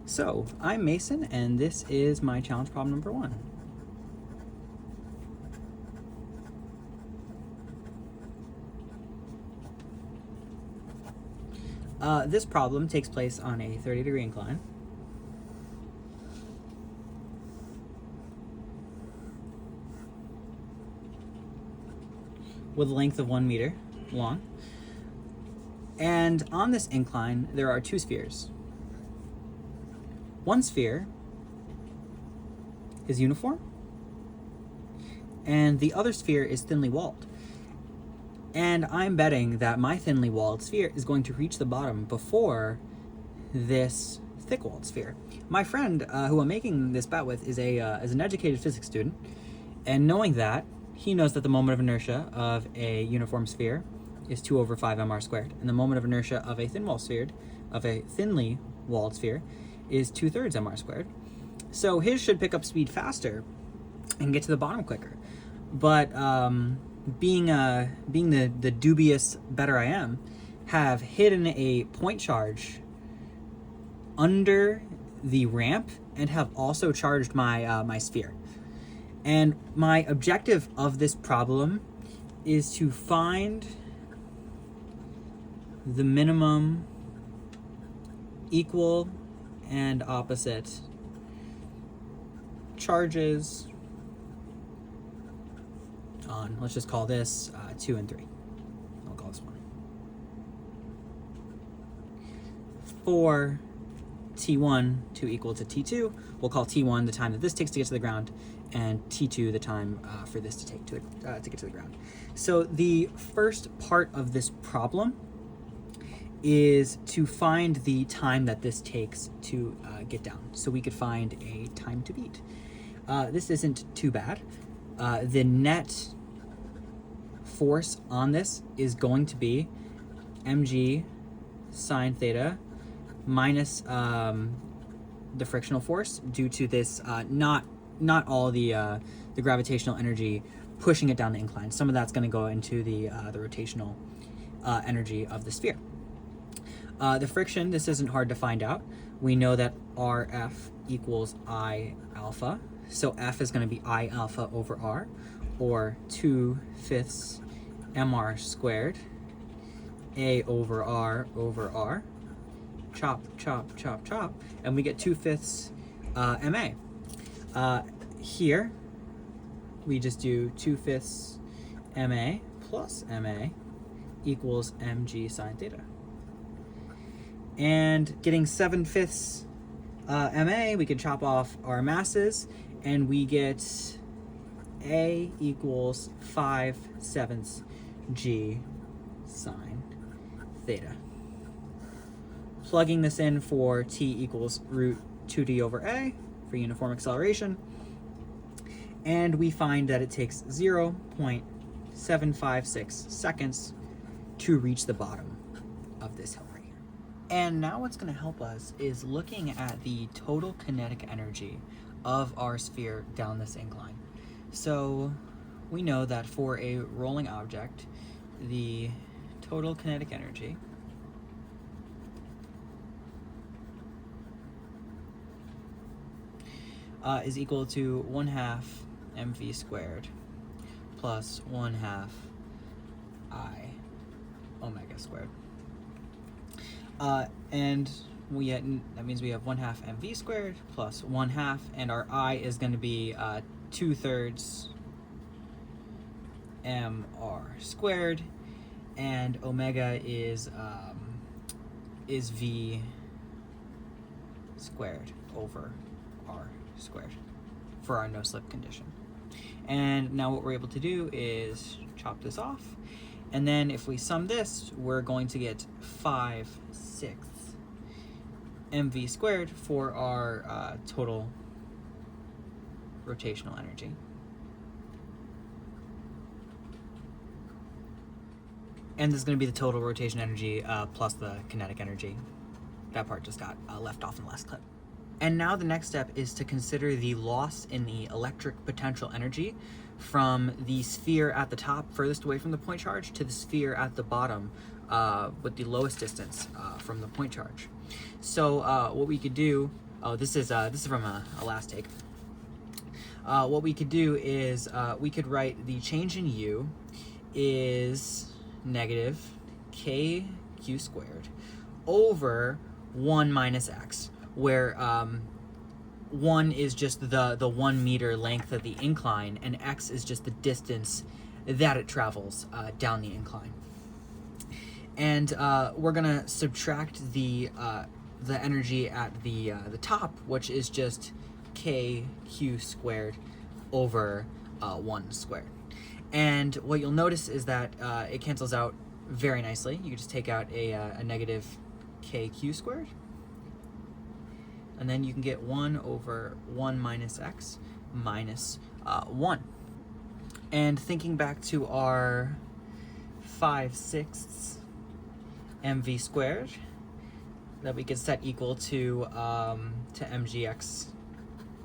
So, I'm Mason, and this is my challenge problem number 1. This problem takes place on a 30-degree incline. With a length of 1 meter long. And on this incline, there are 2 spheres. One sphere is uniform, and the other sphere is thinly walled. And I'm betting that my thinly walled sphere is going to reach the bottom before this thick walled sphere. My friend, who I'm making this bet with, is an educated physics student, and knowing that, he knows that the moment of inertia of a uniform sphere is 2 over 5 mr squared, and the moment of inertia of a thinly walled sphere is 2/3 mr squared. So his should pick up speed faster and get to the bottom quicker. But being the dubious better I am, have hidden a point charge under the ramp and have also charged my my sphere. And my objective of this problem is to find the minimum equal and opposite charges on, let's just call this 2 and 3. I'll call this 1. For T1 to equal to T2, we'll call T1 the time that this takes to get to the ground, and T2 the time for this to take to get to the ground. So the first part of this problem is to find the time that this takes to get down. So we could find a time to beat. This isn't too bad. The net force on this is going to be mg sine theta minus the frictional force due to this not all the gravitational energy pushing it down the incline. Some of that's going to go into the rotational energy of the sphere. The friction, this isn't hard to find out. We know that Rf equals I alpha. So F is going to be I alpha over R, or 2/5 mr squared, A over R, chop, chop, chop, chop, and we get 2/5 ma. Here, we just do 2/5 ma plus ma equals mg sine theta. And getting 7/5 ma, we can chop off our masses, and we get A equals 5/7 g sine theta. Plugging this in for t equals root 2d over a for uniform acceleration, and we find that it takes 0.756 seconds to reach the bottom of this hill right here. And now what's going to help us is looking at the total kinetic energy of our sphere down this incline. So we know that for a rolling object, the total kinetic energy is equal to 1/2 mv squared plus 1/2 I omega squared. And that means we have 1/2 mv squared plus 1/2, and our I is going to be 2/3 mr squared, and omega is v squared over r squared for our no slip condition. And now what we're able to do is chop this off, and then if we sum this, we're going to get 5/6 mv squared for our total rotational energy. And this is going to be the total rotation energy plus the kinetic energy. That part just got left off in the last clip. And now the next step is to consider the loss in the electric potential energy from the sphere at the top furthest away from the point charge to the sphere at the bottom with the lowest distance from the point charge. So what we could do Oh, this is from a last take. What we could do is we could write the change in U is negative kq squared over 1 minus x, where 1 is just the 1 meter length of the incline, and x is just the distance that it travels down the incline. And we're gonna subtract the energy at the top, which is just kq squared over 1 squared. And what you'll notice is that it cancels out very nicely. You can just take out a negative kq squared, and then you can get 1 over 1 minus x minus 1. And thinking back to our 5/6 mv squared that we could set equal to mgx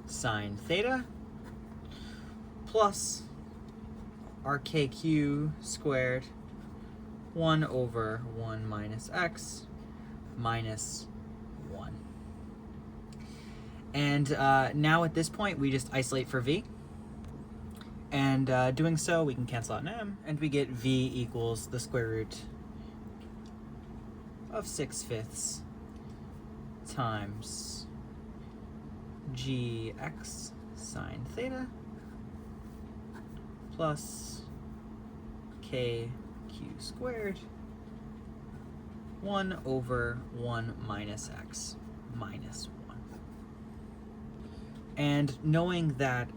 sine theta plus our kq squared 1 over 1 minus x minus 1. And now at this point we just isolate for v, and doing so we can cancel out an m, and we get v equals the square root of 6/5 times gx sine theta plus kq squared 1 over 1 minus x minus 1. And knowing that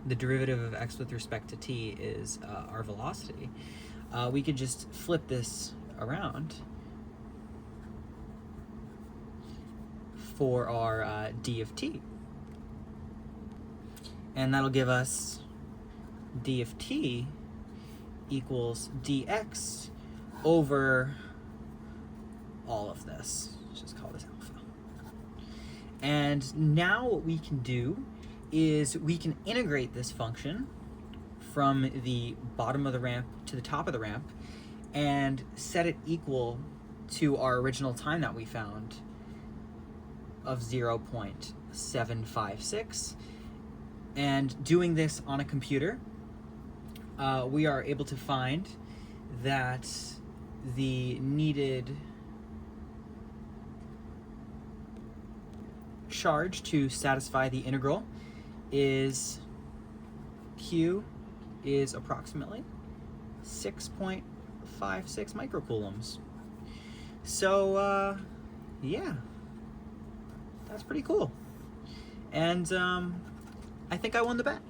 the derivative of x with respect to t is our velocity, we could just flip this around for our d of t. And that'll give us d of t equals dx over all of this. Let's just call this alpha. And now what we can do is we can integrate this function from the bottom of the ramp to the top of the ramp and set it equal to our original time that we found of 0.756. And doing this on a computer, we are able to find that the needed charge to satisfy the integral is Q is approximately 6.56 microcoulombs. So yeah, that's pretty cool. And I think I won the bet.